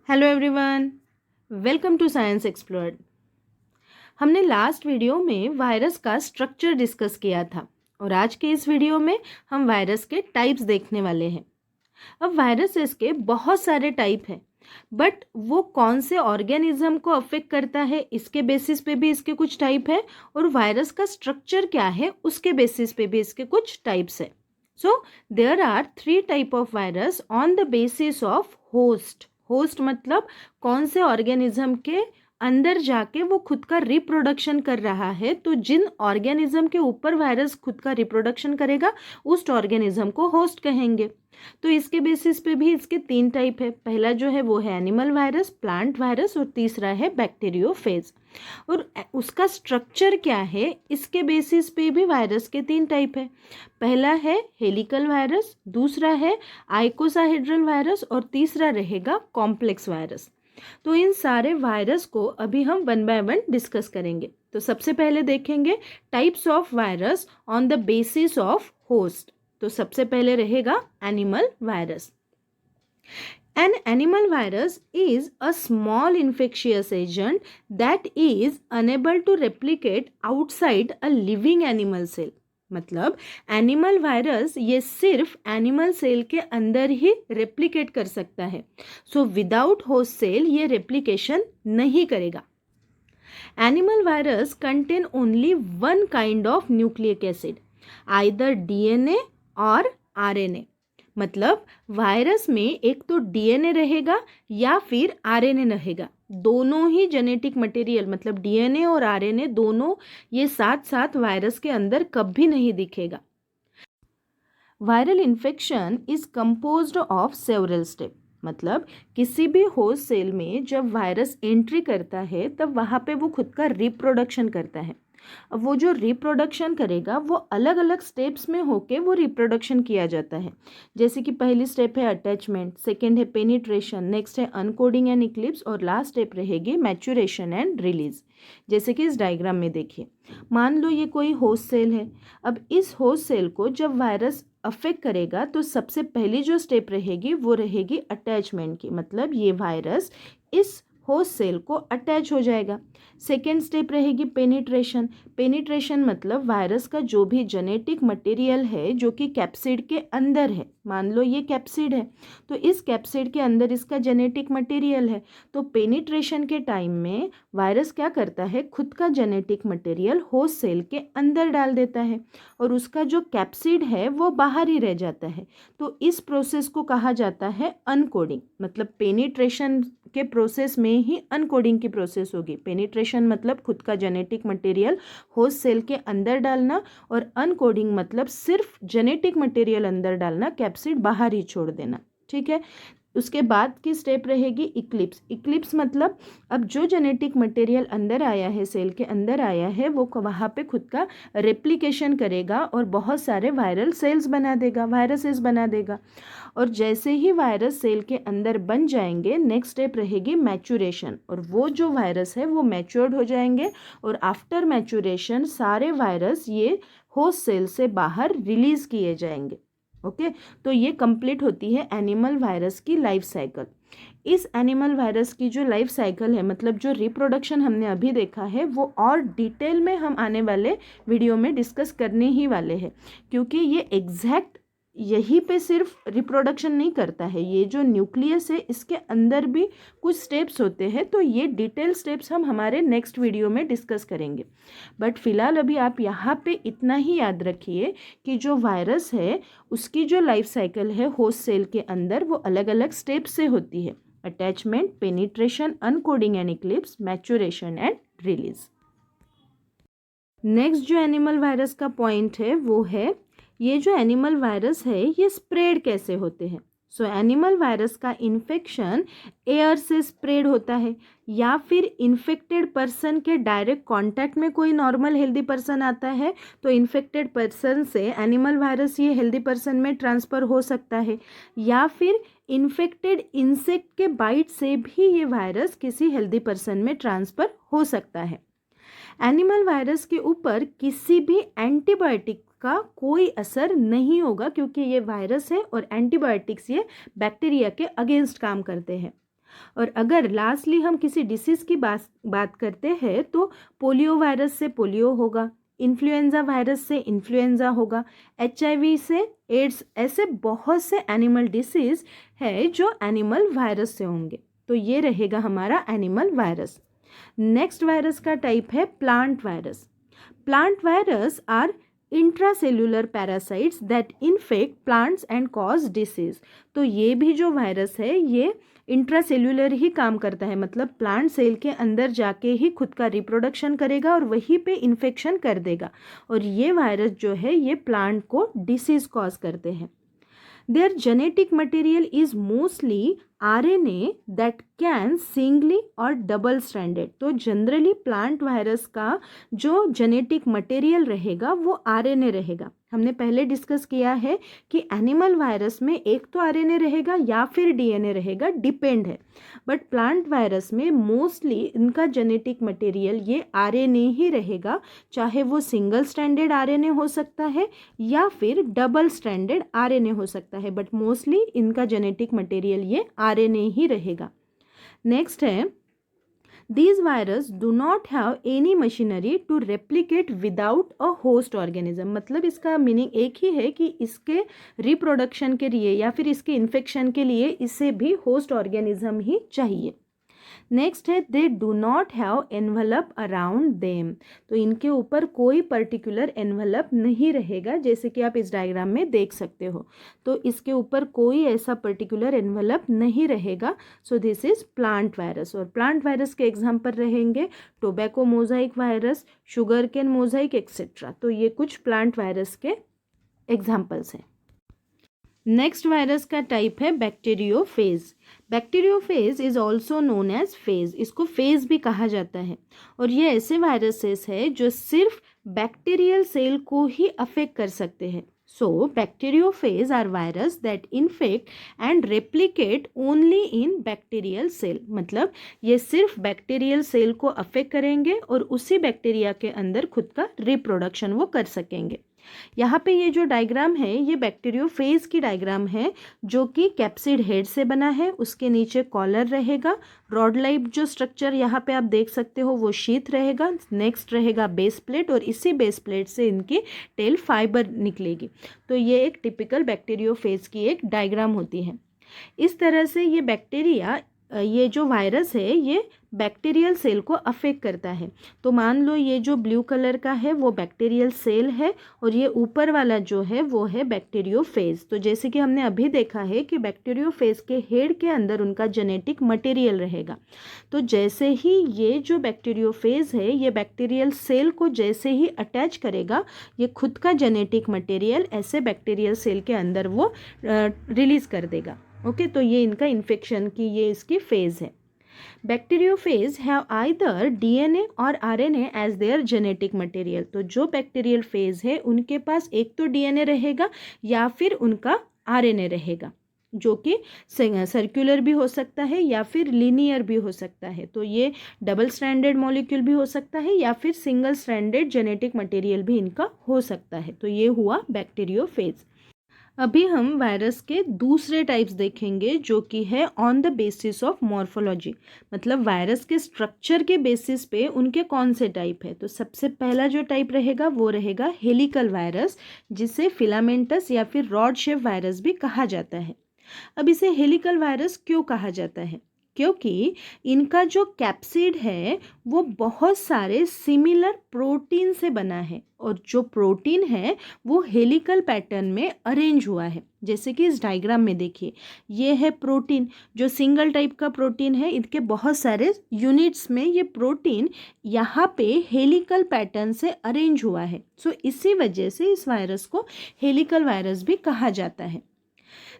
Hello everyone, welcome to science explored. हमने last video में virus का स्ट्रक्चर डिस्कस किया था और आज के इस वीडियो में हम वायरस के टाइप्स देखने वाले हैं। अब वायरसेस के बहुत सारे टाइप हैं, बट वो कौन से ऑर्गेनिज्म को अफेक्ट करता है इसके बेसिस पे भी इसके कुछ टाइप है और वायरस का स्ट्रक्चर क्या है उसके बेसिस पे भी इसके कुछ टाइप्स है। So there are 3 type of virus on the basis of host. Host मतलब कौन से ऑर्गेनिज्म के अंदर जाके वो खुद का रिप्रोडक्शन कर रहा है, तो जिन ऑर्गेनिज्म के ऊपर वायरस खुद का रिप्रोडक्शन करेगा उस ऑर्गेनिज्म को होस्ट कहेंगे। तो इसके बेसिस पे भी इसके 3 टाइप है। पहला जो है वो है एनिमल वायरस, प्लांट वायरस और तीसरा है बैक्टीरियोफेज। और उसका स्ट्रक्चर क्या है इसके बेसिस पे भी वायरस के 3 टाइप है। पहला है हेलिकल वायरस, दूसरा है आइकोसाहेड्रल वायरस और तीसरा रहेगा कॉम्प्लेक्स वायरस। तो इन सारे वायरस को अभी हम वन बाय वन डिस्कस करेंगे। तो सबसे पहले देखेंगे types of virus on the basis of host. तो सबसे पहले रहेगा animal virus. An animal virus is a small infectious agent that is unable to replicate outside a living animal cell। मतलब एनिमल वायरस ये सिर्फ एनिमल सेल के अंदर ही replicate कर सकता है। सो विदाउट होस्ट सेल ये रेप्लिकेशन नहीं करेगा। Animal virus contain only one kind of nucleic acid, either DNA और आरएनए। मतलब वायरस में एक तो डीएनए रहेगा या फिर आरएनए रहेगा। दोनों ही जेनेटिक मटेरियल मतलब डीएनए और आरएनए दोनों ये साथ साथ वायरस के अंदर कभी नहीं दिखेगा। Viral infection is composed of several step. मतलब किसी भी होस्ट सेल में जब वायरस एंट्री करता है तब वहाँ पे वो खुद का रिप्रोडक्शन करता है। अब वो जो रिप्रोडक्शन करेगा वो अलग अलग स्टेप्स में होके वो रिप्रोडक्शन किया जाता है। जैसे कि पहली स्टेप है अटैचमेंट, सेकेंड है पेनिट्रेशन, नेक्स्ट है अनकोडिंग एंड इक्लिप्स और लास्ट स्टेप रहेगी मैच्योरेशन एंड रिलीज। जैसे कि इस डायग्राम में देखिए, मान लो ये कोई होस्ट सेल है। अब इस होस्ट सेल को जब वायरस अफेक्ट करेगा तो सबसे पहली जो स्टेप रहेगी वो रहेगी अटैचमेंट की। मतलब ये वायरस इस होस्ट सेल को अटैच हो जाएगा। सेकेंड स्टेप रहेगी पेनिट्रेशन। पेनिट्रेशन मतलब वायरस का जो भी जेनेटिक मटेरियल है जो कि कैप्सिड के अंदर है, मान लो ये कैप्सिड है तो इस कैप्सिड के अंदर इसका जेनेटिक मटेरियल है। तो पेनिट्रेशन के टाइम में वायरस क्या करता है, खुद का जेनेटिक मटेरियल होस्ट सेल के अंदर डाल देता है और उसका जो कैप्सिड है वो बाहर ही रह जाता है। तो इस प्रोसेस को कहा जाता है अनकोडिंग। मतलब पेनिट्रेशन के प्रोसेस में ही अनकोडिंग की प्रोसेस होगी। पेनिट्रेशन मतलब खुद का जेनेटिक मटेरियल होस्ट सेल के अंदर डालना और अनकोडिंग मतलब सिर्फ जेनेटिक मटेरियल अंदर डालना, कैप्सिड बाहर ही छोड़ देना। ठीक है। उसके बाद की स्टेप रहेगी इक्लिप्स। इक्लिप्स मतलब अब जो जेनेटिक मटेरियल अंदर आया है, सेल के अंदर आया है, वो वहाँ पे खुद का रेप्लिकेशन करेगा और बहुत सारे वायरल सेल्स बना देगा, वायरसेस बना देगा। और जैसे ही वायरस सेल के अंदर बन जाएंगे नेक्स्ट स्टेप रहेगी मैच्योरेशन और वो जो वायरस है वो मैच्योर्ड हो जाएंगे और आफ्टर मैच्योरेशन सारे वायरस ये होस्ट सेल से बाहर रिलीज किए जाएंगे। ओके तो ये कंप्लीट होती है एनिमल वायरस की लाइफ साइकिल। इस एनिमल वायरस की जो लाइफ साइकिल है मतलब जो रिप्रोडक्शन हमने अभी देखा है वो और डिटेल में हम आने वाले वीडियो में डिस्कस करने ही वाले हैं, क्योंकि ये एग्जैक्ट यहीं पे सिर्फ रिप्रोडक्शन नहीं करता है, ये जो न्यूक्लियस है इसके अंदर भी कुछ स्टेप्स होते हैं। तो ये डिटेल स्टेप्स हम हमारे नेक्स्ट वीडियो में डिस्कस करेंगे। बट फिलहाल अभी आप यहाँ पे इतना ही याद रखिए कि जो वायरस है उसकी जो लाइफ साइकिल है होस्ट सेल के अंदर वो अलग अलग स्टेप से होती है। Attachment, penetration, uncoating and eclipse, maturation and release. Next जो एनिमल वायरस का पॉइंट है वो है ये जो एनिमल वायरस है ये स्प्रेड कैसे होते हैं। सो एनिमल वायरस का इन्फेक्शन एयर से स्प्रेड होता है या फिर इन्फेक्टेड पर्सन के डायरेक्ट कांटेक्ट में कोई नॉर्मल हेल्दी पर्सन आता है तो इन्फेक्टेड पर्सन से एनिमल वायरस ये हेल्दी पर्सन में ट्रांसफ़र हो सकता है, या फिर इन्फेक्टेड इंसेक्ट के बाइट से भी ये वायरस किसी हेल्दी पर्सन में ट्रांसफ़र हो सकता है। एनिमल वायरस के ऊपर किसी भी एंटीबायोटिक का कोई असर नहीं होगा क्योंकि ये वायरस है और एंटीबायोटिक्स ये बैक्टीरिया के अगेंस्ट काम करते हैं। और अगर लास्टली हम किसी डिसीज़ की बात करते हैं तो पोलियो वायरस से पोलियो होगा, इन्फ्लुएंजा वायरस से इन्फ्लुएंजा होगा, HIV से एड्स, ऐसे बहुत से एनिमल डिसीज़ है जो एनिमल वायरस से होंगे। तो ये रहेगा हमारा एनिमल वायरस। नेक्स्ट वायरस का टाइप है plant virus. Plant virus are intracellular parasites that infect plants and cause disease. तो ये भी जो वायरस है ये इंट्रासेल्यूलर ही काम करता है, मतलब प्लांट सेल के अंदर जाके ही खुद का रिप्रोडक्शन करेगा और वहीं पे इन्फेक्शन कर देगा, और ये वायरस जो है ये प्लांट को डिसीज कॉज करते हैं। There genetic material is mostly RNA that can singly और डबल स्ट्रैंडेड। तो जनरली प्लांट वायरस का जो जेनेटिक मटेरियल रहेगा वो RNA रहेगा। हमने पहले डिस्कस किया है कि एनिमल वायरस में एक तो RNA रहेगा या फिर DNA रहेगा, डिपेंड है, बट प्लांट वायरस में मोस्टली इनका जेनेटिक मटेरियल ये RNA ही रहेगा, चाहे वो सिंगल स्ट्रैंडेड RNA हो सकता है या फिर डबल स्ट्रैंडेड RNA हो सकता है, बट मोस्टली इनका जेनेटिक मटेरियल ये RNA ही रहेगा। नेक्स्ट है These virus do not have any machinery to replicate without a host organism। मतलब इसका मीनिंग एक ही है कि इसके रिप्रोडक्शन के लिए या फिर इसके इन्फेक्शन के लिए इसे भी होस्ट ऑर्गेनिज्म ही चाहिए। नेक्स्ट है they do not have envelope around them. तो इनके ऊपर कोई पर्टिकुलर एनवलप नहीं रहेगा, जैसे कि आप इस डायग्राम में देख सकते हो। तो इसके ऊपर कोई ऐसा पर्टिकुलर एनवलप नहीं रहेगा। So this is plant virus. और प्लांट वायरस के एग्जाम्पल रहेंगे tobacco mosaic virus, sugar cane mosaic etcetera. तो ये कुछ प्लांट वायरस के एग्जाम्पल्स हैं। नेक्स्ट वायरस का टाइप है bacteriophage. Bacteriophage is also known as phage. इसको फेज भी कहा जाता है, और ये ऐसे वायरसेस है जो सिर्फ बैक्टीरियल सेल को ही अफेक्ट कर सकते हैं। So bacteriophage are virus that infect and replicate only in bacterial cell. मतलब ये सिर्फ बैक्टीरियल सेल को अफेक्ट करेंगे और उसी बैक्टीरिया के अंदर खुद का रिप्रोडक्शन वो कर सकेंगे। यहाँ पे ये जो डायग्राम है ये बैक्टीरियोफेज की डायग्राम है, जो कि कैप्सिड हेड से बना है। उसके नीचे कॉलर रहेगा, रॉड लाइक जो स्ट्रक्चर यहाँ पे आप देख सकते हो वो शीथ रहेगा। नेक्स्ट रहेगा बेस प्लेट, और इसी बेस प्लेट से इनकी टेल फाइबर निकलेगी। तो ये एक टिपिकल बैक्टीरियोफेज की एक डायग्राम होती है। इस तरह से ये बैक्टीरिया, ये जो वायरस है ये बैक्टीरियल सेल को अफेक्ट करता है। तो मान लो ये जो ब्लू कलर का है वो बैक्टीरियल सेल है, और ये ऊपर वाला जो है वो है बैक्टीरियोफेज। तो जैसे कि हमने अभी देखा है कि बैक्टीरियोफेज के हेड के अंदर उनका जेनेटिक मटेरियल रहेगा। तो जैसे ही ये जो बैक्टीरियोफेज है ये बैक्टीरियल सेल को जैसे ही अटैच करेगा, ये खुद का जेनेटिक मटेरियल ऐसे बैक्टीरियल सेल के अंदर वो रिलीज कर देगा। ओके, तो ये इनका इन्फेक्शन की ये इसकी फेज है। बैक्टीरियोफेज हैव आइदर DNA और RNA as their genetic material. तो जो बैक्टीरियल फेज है उनके पास एक तो DNA रहेगा या फिर उनका RNA रहेगा, जो कि सर्कुलर भी हो सकता है या फिर लीनियर भी हो सकता है। तो ये डबल स्ट्रैंडेड मॉलिक्यूल भी हो सकता है या फिर सिंगल स्ट्रैंडेड जेनेटिक मटेरियल भी इनका हो सकता है। तो ये हुआ बैक्टीरियोफेज। अभी हम वायरस के दूसरे टाइप्स देखेंगे, जो कि है on the basis of morphology. मतलब वायरस के स्ट्रक्चर के बेसिस पे उनके कौन से टाइप है। तो सबसे पहला जो टाइप रहेगा वो रहेगा हेलिकल वायरस, जिसे फिलामेंटस या फिर रॉड शेप वायरस भी कहा जाता है। अब इसे हेलिकल वायरस क्यों कहा जाता है? क्योंकि इनका जो कैप्सिड है वो बहुत सारे सिमिलर प्रोटीन से बना है, और जो प्रोटीन है वो हेलिकल पैटर्न में अरेंज हुआ है। जैसे कि इस डायग्राम में देखिए, ये है प्रोटीन, जो सिंगल टाइप का प्रोटीन है, इनके बहुत सारे यूनिट्स में ये प्रोटीन यहाँ पे हेलिकल पैटर्न से अरेंज हुआ है। सो इसी वजह से इस वायरस को हेलिकल वायरस भी कहा जाता है।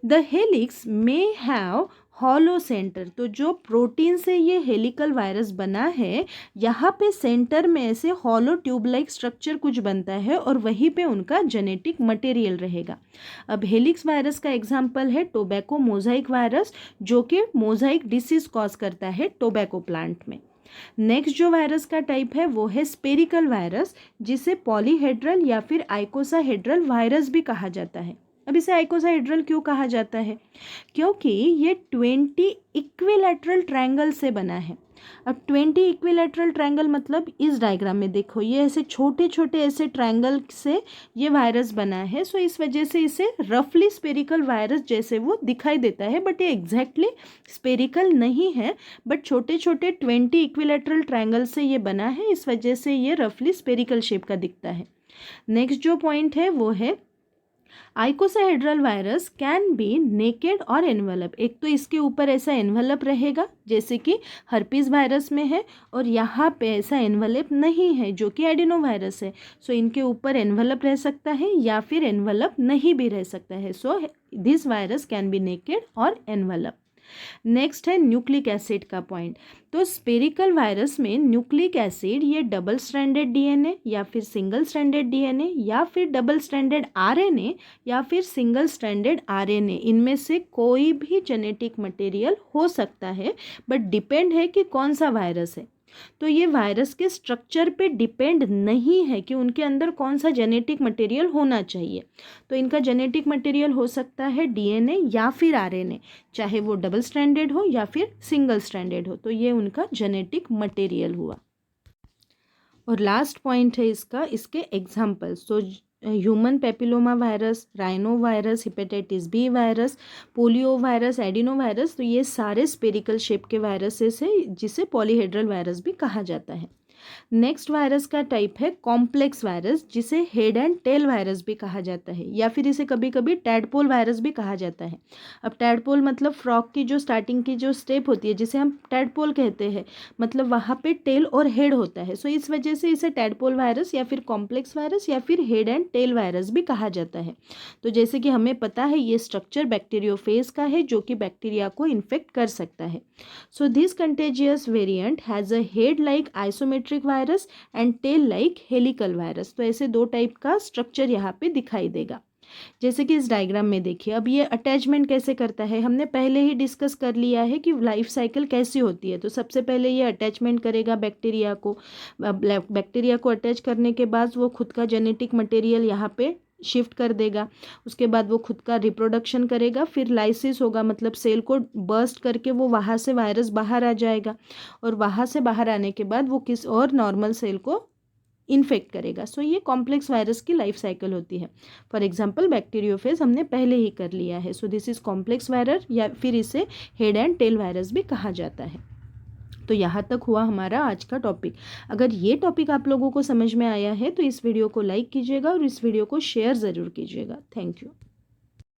द हेलिक्स में हैव हॉलो सेंटर। तो जो प्रोटीन से ये हेलिकल वायरस बना है, यहाँ पे सेंटर में ऐसे हॉलो ट्यूब लाइक स्ट्रक्चर कुछ बनता है, और वहीं पे उनका जेनेटिक मटेरियल रहेगा। अब हेलिक्स वायरस का एग्जाम्पल है टोबैको मोजाइक वायरस, जो कि मोजाइक डिसीज कॉज करता है टोबैको प्लांट में। नेक्स्ट जो वायरस का टाइप है वो है स्पेरिकल वायरस, जिसे पॉलीहेड्रल या फिर आइकोसाहेड्रल वायरस भी कहा जाता है। अब इसे आइकोसाहेड्रल क्यों कहा जाता है? क्योंकि ये 20 इक्विलैटरल ट्रायंगल से बना है। अब 20 इक्विलैटरल ट्रायंगल मतलब इस डायग्राम में देखो, ये ऐसे छोटे छोटे ऐसे ट्रायंगल से ये वायरस बना है। सो इस वजह से इसे रफली स्पेरिकल वायरस जैसे वो दिखाई देता है, बट ये एग्जैक्टली स्पेरिकल नहीं है, बट छोटे छोटे 20 इक्विलैटरल ट्रायंगल से ये बना है, इस वजह से ये रफली स्पेरिकल शेप का दिखता है। नेक्स्ट जो पॉइंट है वो है आइकोसाहेड्रल वायरस कैन बी नेकेड और एनवलप। एक तो इसके ऊपर ऐसा एनवलप रहेगा जैसे कि हर्पीस वायरस में है, और यहाँ पे ऐसा एनवलप नहीं है जो कि एडिनो वायरस है। सो इनके ऊपर एनवलप रह सकता है या फिर एनवलप नहीं भी रह सकता है। So this virus can be naked और एनवलप। नेक्स्ट है न्यूक्लिक एसिड का पॉइंट। तो स्पेरिकल वायरस में न्यूक्लिक एसिड ये डबल स्ट्रैंडेड डीएनए या फिर सिंगल स्ट्रैंडेड डीएनए या फिर डबल स्ट्रैंडेड आरएनए या फिर सिंगल स्ट्रैंडेड आरएनए, इनमें से कोई भी जेनेटिक मटेरियल हो सकता है, बट डिपेंड है कि कौन सा वायरस है। तो ये वायरस के स्ट्रक्चर पे डिपेंड नहीं है कि उनके अंदर कौन सा जेनेटिक मटेरियल होना चाहिए। तो इनका जेनेटिक मटेरियल हो सकता है डीएनए या फिर आरएनए, चाहे वो डबल स्ट्रैंडेड हो या फिर सिंगल स्ट्रैंडेड हो। तो ये उनका जेनेटिक मटेरियल हुआ। और लास्ट पॉइंट है इसका, इसके एग्जाम्पल्स। तो human papilloma virus, rhino virus, hepatitis B virus, polio virus, adeno virus, तो ये सारे स्पेरिकल शेप के वायरसेस है जिसे पॉलीहेड्रल वायरस भी कहा जाता है। नेक्स्ट वायरस का टाइप है कॉम्प्लेक्स वायरस, जिसे हेड एंड टेल वायरस भी कहा जाता है, या फिर इसे कभी कभी टैडपोल वायरस भी कहा जाता है। अब टैडपोल मतलब फ्रॉग की जो स्टार्टिंग की जो स्टेप होती है जिसे हम टैडपोल कहते हैं, मतलब वहाँ पे टेल और हेड होता है। सो इस वजह से इसे टैडपोल वायरस या फिर कॉम्प्लेक्स वायरस या फिर हेड एंड टेल वायरस भी कहा जाता है। तो जैसे कि हमें पता है ये स्ट्रक्चर बैक्टीरियोफेज का है जो कि बैक्टीरिया को इन्फेक्ट कर सकता है। So this contagious variant has a head like isometric virus and tail like helical virus. तो ऐसे दो टाइप का स्ट्रक्चर यहाँ पे दिखाई देगा, जैसे कि इस डायग्राम में देखिए। अब ये अटैचमेंट कैसे करता है हमने पहले ही डिस्कस कर लिया है कि लाइफ साइकिल कैसी होती है। तो सबसे पहले ये अटैचमेंट करेगा बैक्टीरिया को। बैक्टीरिया को अटैच करने के बाद वो खुद का जेनेटिक मटेरियल यहाँ पे शिफ्ट कर देगा। उसके बाद वो खुद का रिप्रोडक्शन करेगा, फिर लाइसिस होगा, मतलब सेल को बर्स्ट करके वो वहाँ से वायरस बाहर आ जाएगा, और वहाँ से बाहर आने के बाद वो किस और नॉर्मल सेल को इन्फेक्ट करेगा। सो ये कॉम्प्लेक्स वायरस की लाइफ साइकिल होती है। फॉर एग्जांपल बैक्टीरियोफेज हमने पहले ही कर लिया है। So this is complex virus, या फिर इसे हेड एंड टेल वायरस भी कहा जाता है। तो यहाँ तक हुआ हमारा आज का टॉपिक। अगर ये टॉपिक आप लोगों को समझ में आया है तो इस वीडियो को लाइक कीजिएगा और इस वीडियो को शेयर ज़रूर कीजिएगा। Thank you.